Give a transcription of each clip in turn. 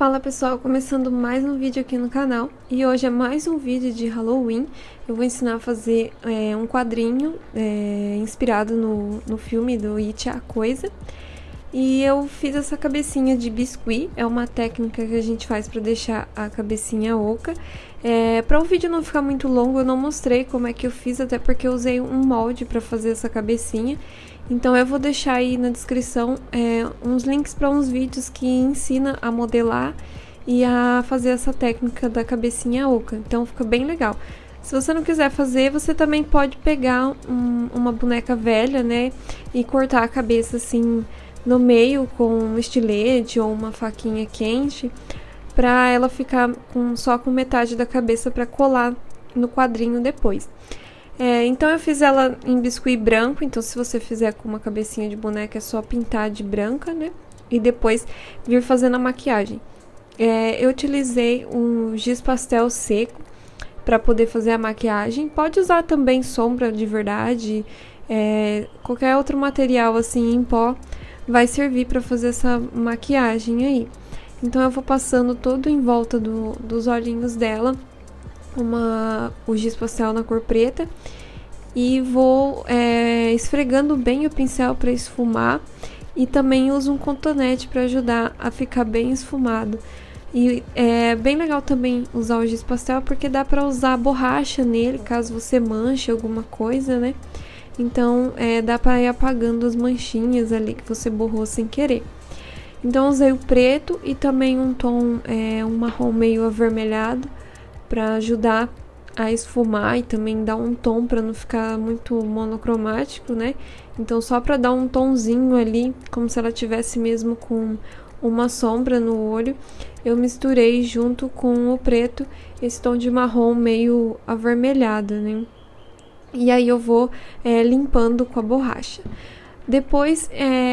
Fala pessoal, começando mais um vídeo aqui no canal e hoje é mais um vídeo de Halloween. Eu vou ensinar a fazer um quadrinho inspirado no filme do It, a Coisa. E eu fiz essa cabecinha de biscuit, é uma técnica que a gente faz para deixar a cabecinha oca. Para o vídeo não ficar muito longo, eu não mostrei como é que eu fiz, até porque eu usei um molde para fazer essa cabecinha. Então eu vou deixar aí na descrição uns links para uns vídeos que ensina a modelar e a fazer essa técnica da cabecinha oca. Então fica bem legal. Se você não quiser fazer, você também pode pegar uma boneca velha, né, e cortar a cabeça assim no meio com um estilete ou uma faquinha quente, para ela ficar só com metade da cabeça para colar no quadrinho depois. Então eu fiz ela em biscuit branco, então se você fizer com uma cabecinha de boneca é só pintar de branca, né? E depois vir fazendo a maquiagem. Eu utilizei um giz pastel seco para poder fazer a maquiagem. Pode usar também sombra de verdade, qualquer outro material assim em pó vai servir para fazer essa maquiagem aí. Então eu vou passando todo em volta dos olhinhos dela o giz pastel na cor preta e vou esfregando bem o pincel para esfumar, e também uso um cotonete para ajudar a ficar bem esfumado. E é bem legal também usar o giz pastel porque dá para usar borracha nele caso você manche alguma coisa, né? Então dá para ir apagando as manchinhas ali que você borrou sem querer. Então usei o preto e também um tom um marrom meio avermelhado para ajudar a esfumar e também dar um tom para não ficar muito monocromático, né? Então só para dar um tonzinho ali, como se ela tivesse mesmo com uma sombra no olho, eu misturei junto com o preto esse tom de marrom meio avermelhado, né? E aí eu vou limpando com a borracha. Depois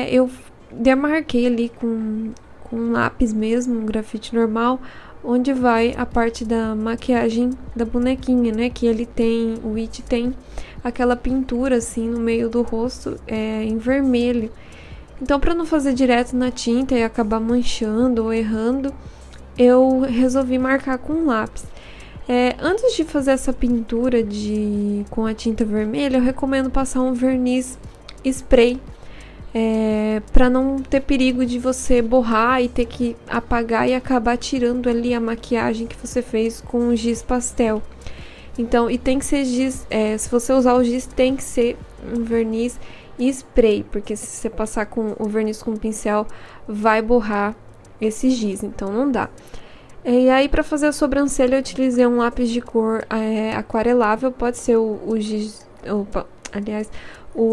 eu demarquei ali com um lápis mesmo, um grafite normal, onde vai a parte da maquiagem da bonequinha, né? Que o It tem aquela pintura assim no meio do rosto em vermelho. Então, para não fazer direto na tinta e acabar manchando ou errando, eu resolvi marcar com lápis. Antes de fazer essa pintura com a tinta vermelha, eu recomendo passar um verniz spray, para não ter perigo de você borrar e ter que apagar e acabar tirando ali a maquiagem que você fez com o giz pastel. Então, e tem que ser giz, se você usar o giz, tem que ser um verniz spray, porque se você passar com o verniz com o pincel, vai borrar esse giz, então não dá. E aí, para fazer a sobrancelha, eu utilizei um lápis de cor aquarelável, pode ser o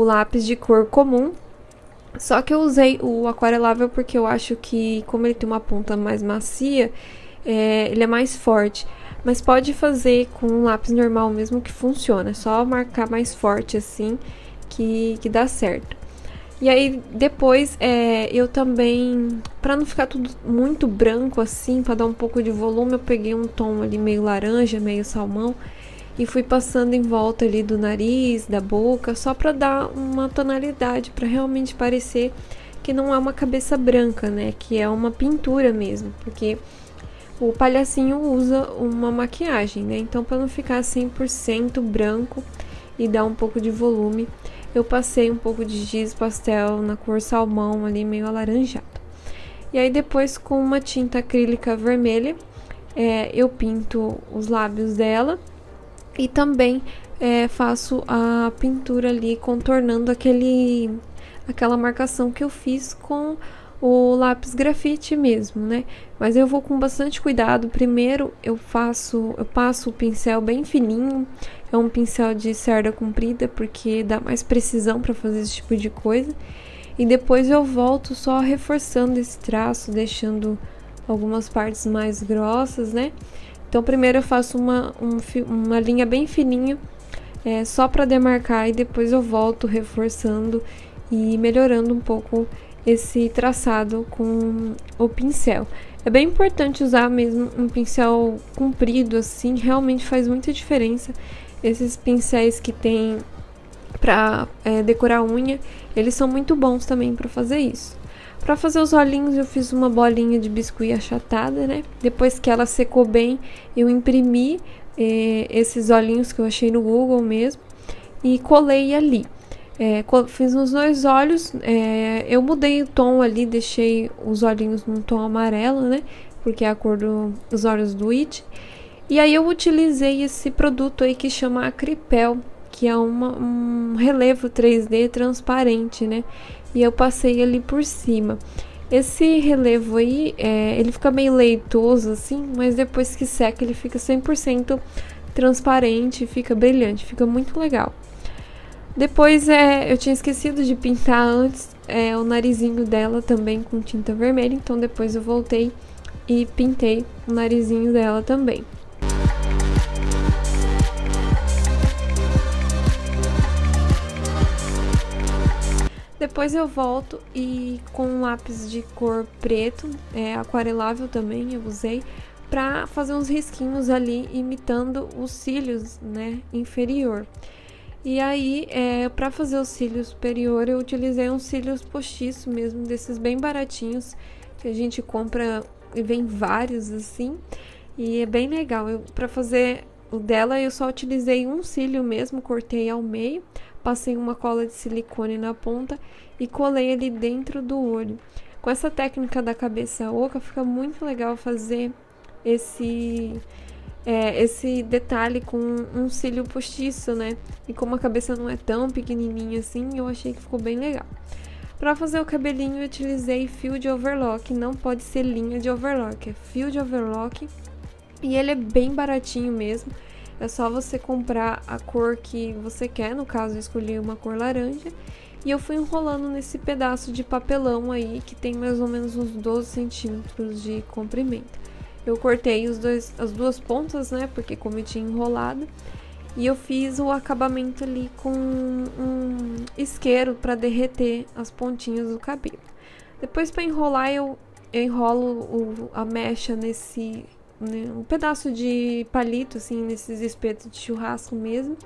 lápis de cor comum. Só que eu usei o aquarelável porque eu acho que, como ele tem uma ponta mais macia, ele é mais forte. Mas pode fazer com um lápis normal mesmo que funciona. É só marcar mais forte assim que dá certo. E aí depois eu também, para não ficar tudo muito branco assim, para dar um pouco de volume, eu peguei um tom ali meio laranja, meio salmão, e fui passando em volta ali do nariz, da boca, só para dar uma tonalidade, para realmente parecer que não é uma cabeça branca, né? Que é uma pintura mesmo, porque o palhacinho usa uma maquiagem, né? Então, para não ficar 100% branco e dar um pouco de volume, eu passei um pouco de giz pastel na cor salmão ali, meio alaranjado. E aí depois, com uma tinta acrílica vermelha, eu pinto os lábios dela. E também faço a pintura ali, contornando aquela marcação que eu fiz com o lápis grafite mesmo, né? Mas eu vou com bastante cuidado. Primeiro eu passo o pincel bem fininho, é um pincel de cerda comprida, porque dá mais precisão para fazer esse tipo de coisa. E depois eu volto só reforçando esse traço, deixando algumas partes mais grossas, né? Então, primeiro eu faço uma linha bem fininha, só para demarcar, e depois eu volto reforçando e melhorando um pouco esse traçado com o pincel. É bem importante usar mesmo um pincel comprido, assim, realmente faz muita diferença. Esses pincéis que tem para decorar a unha, eles são muito bons também para fazer isso. Para fazer os olhinhos eu fiz uma bolinha de biscuit achatada, né? Depois que ela secou bem, eu imprimi esses olhinhos que eu achei no Google mesmo e colei ali. Fiz os 2 olhos, eu mudei o tom ali, deixei os olhinhos num tom amarelo, né? Porque é a cor dos olhos do It. E aí eu utilizei esse produto aí que chama Acripel, que é um relevo 3D transparente, né? E eu passei ali por cima. Esse relevo aí, ele fica meio leitoso assim, mas depois que seca ele fica 100% transparente, fica brilhante, fica muito legal. Depois eu tinha esquecido de pintar antes o narizinho dela também com tinta vermelha, então depois eu voltei e pintei o narizinho dela também. Depois eu volto e com um lápis de cor preto, aquarelável também eu usei, pra fazer uns risquinhos ali imitando os cílios, né, inferior. E aí, pra fazer os cílios superior, eu utilizei uns cílios postiço mesmo, desses bem baratinhos, que a gente compra e vem vários assim, e é bem legal. Pra fazer o dela, eu só utilizei um cílio mesmo, cortei ao meio, passei uma cola de silicone na ponta e colei ali dentro do olho. Com essa técnica da cabeça oca, fica muito legal fazer esse detalhe com um cílio postiço, né? E como a cabeça não é tão pequenininha assim, eu achei que ficou bem legal. Para fazer o cabelinho, eu utilizei fio de overlock, não pode ser linha de overlock, é fio de overlock. E ele é bem baratinho mesmo. É só você comprar a cor que você quer, no caso eu escolhi uma cor laranja. E eu fui enrolando nesse pedaço de papelão aí, que tem mais ou menos uns 12 centímetros de comprimento. Eu cortei as duas pontas, né, porque como eu tinha enrolado. E eu fiz o acabamento ali com um isqueiro para derreter as pontinhas do cabelo. Depois, para enrolar, eu enrolo a mecha nesse... um pedaço de palito, assim, nesses espetos de churrasco mesmo.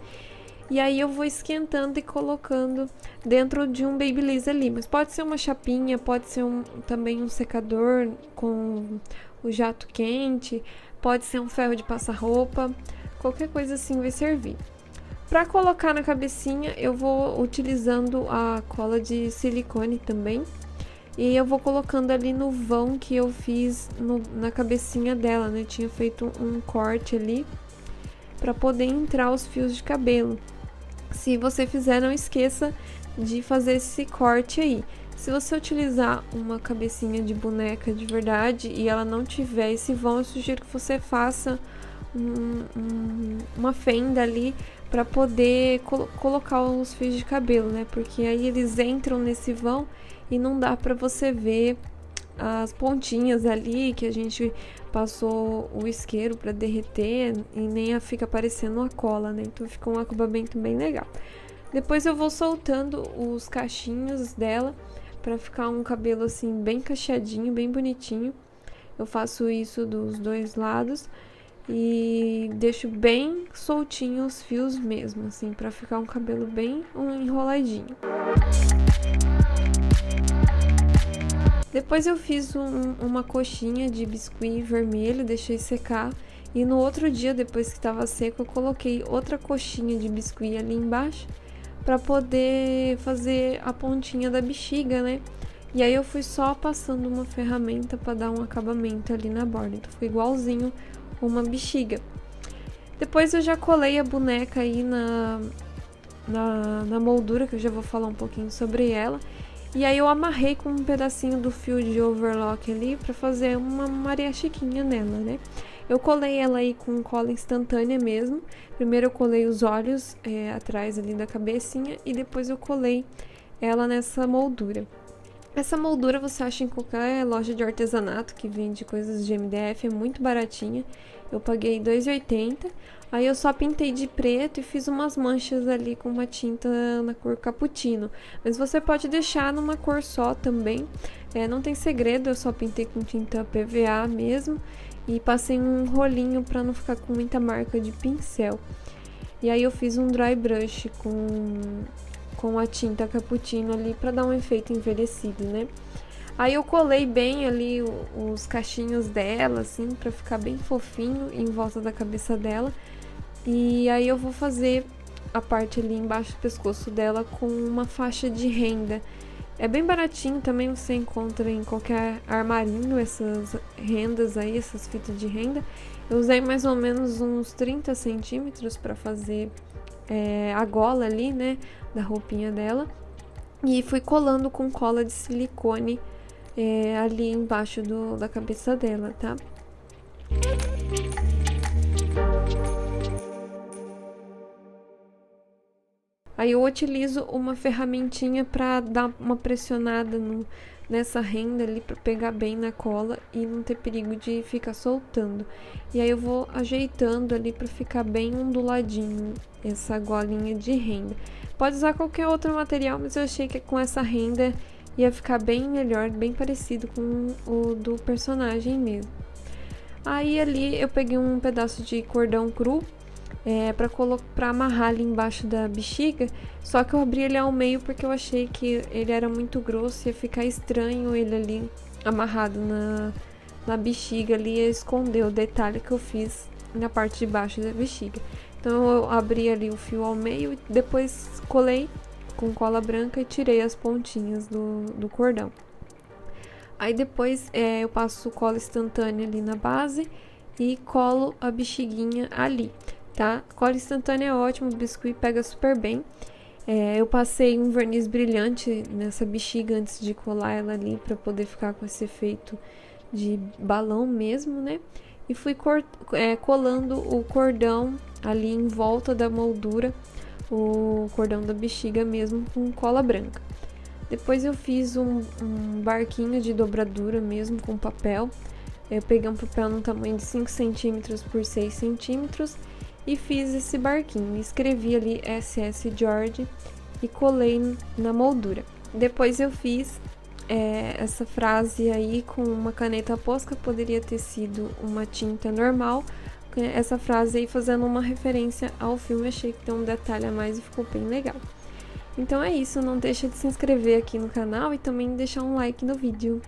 E aí eu vou esquentando e colocando dentro de um Babyliss ali. Mas pode ser uma chapinha, pode ser também um secador com o jato quente, pode ser um ferro de passar roupa, qualquer coisa assim vai servir. Para colocar na cabecinha, eu vou utilizando a cola de silicone também. E eu vou colocando ali no vão que eu fiz na cabecinha dela, né? Eu tinha feito um corte ali para poder entrar os fios de cabelo. Se você fizer, não esqueça de fazer esse corte aí. Se você utilizar uma cabecinha de boneca de verdade e ela não tiver esse vão, eu sugiro que você faça uma fenda ali para poder colocar os fios de cabelo, né? Porque aí eles entram nesse vão e não dá para você ver as pontinhas ali que a gente passou o isqueiro para derreter e nem fica parecendo uma cola, né? Então fica um acabamento bem legal. Depois eu vou soltando os cachinhos dela para ficar um cabelo assim bem cacheadinho, bem bonitinho. Eu faço isso dos 2 lados e deixo bem soltinho os fios mesmo, assim, para ficar um cabelo bem enroladinho. Depois eu fiz uma coxinha de biscuit vermelho, deixei secar. E no outro dia, depois que estava seco, eu coloquei outra coxinha de biscuit ali embaixo para poder fazer a pontinha da bexiga, né? E aí eu fui só passando uma ferramenta para dar um acabamento ali na borda. Então ficou igualzinho uma bexiga. Depois eu já colei a boneca aí na moldura, que eu já vou falar um pouquinho sobre ela. E aí eu amarrei com um pedacinho do fio de overlock ali pra fazer uma Maria Chiquinha nela, né? Eu colei ela aí com cola instantânea mesmo. Primeiro eu colei os olhos atrás ali da cabecinha e depois eu colei ela nessa moldura. Essa moldura você acha em qualquer loja de artesanato que vende coisas de MDF, é muito baratinha. Eu paguei R$ 2,80. Aí eu só pintei de preto e fiz umas manchas ali com uma tinta na cor cappuccino. Mas você pode deixar numa cor só também. Não tem segredo, eu só pintei com tinta PVA mesmo. E passei um rolinho para não ficar com muita marca de pincel. E aí eu fiz um dry brush com a tinta cappuccino ali para dar um efeito envelhecido, né? Aí eu colei bem ali os cachinhos dela, assim, pra ficar bem fofinho em volta da cabeça dela. E aí eu vou fazer a parte ali embaixo do pescoço dela com uma faixa de renda. É bem baratinho também, você encontra em qualquer armarinho essas rendas aí, essas fitas de renda. Eu usei mais ou menos uns 30 centímetros para fazer a gola ali, né, da roupinha dela. E fui colando com cola de silicone ali embaixo da cabeça dela, tá? Aí eu utilizo uma ferramentinha para dar uma pressionada nessa renda ali para pegar bem na cola e não ter perigo de ficar soltando. E aí eu vou ajeitando ali para ficar bem onduladinho essa golinha de renda. Pode usar qualquer outro material, mas eu achei que com essa renda ia ficar bem melhor, bem parecido com o do personagem mesmo. Aí ali eu peguei um pedaço de cordão cru para amarrar ali embaixo da bexiga, só que eu abri ele ao meio porque eu achei que ele era muito grosso e ia ficar estranho ele ali amarrado na bexiga ali, ia esconder o detalhe que eu fiz na parte de baixo da bexiga. Então eu abri ali o fio ao meio e depois colei com cola branca e tirei as pontinhas do cordão. Aí depois eu passo cola instantânea ali na base e colo a bexiguinha ali. Tá? Cola instantânea é ótimo, o biscuit pega super bem. Eu passei um verniz brilhante nessa bexiga antes de colar ela ali para poder ficar com esse efeito de balão mesmo, né? E fui colando o cordão ali em volta da moldura, o cordão da bexiga mesmo com cola branca. Depois eu fiz um barquinho de dobradura mesmo com papel. Eu peguei um papel no tamanho de 5 centímetros por 6 centímetros e fiz esse barquinho. Escrevi ali SS George e colei na moldura. Depois eu fiz essa frase aí com uma caneta Posca, poderia ter sido uma tinta normal. Essa frase aí fazendo uma referência ao filme, achei que tem um detalhe a mais e ficou bem legal. Então é isso, não deixa de se inscrever aqui no canal e também deixar um like no vídeo.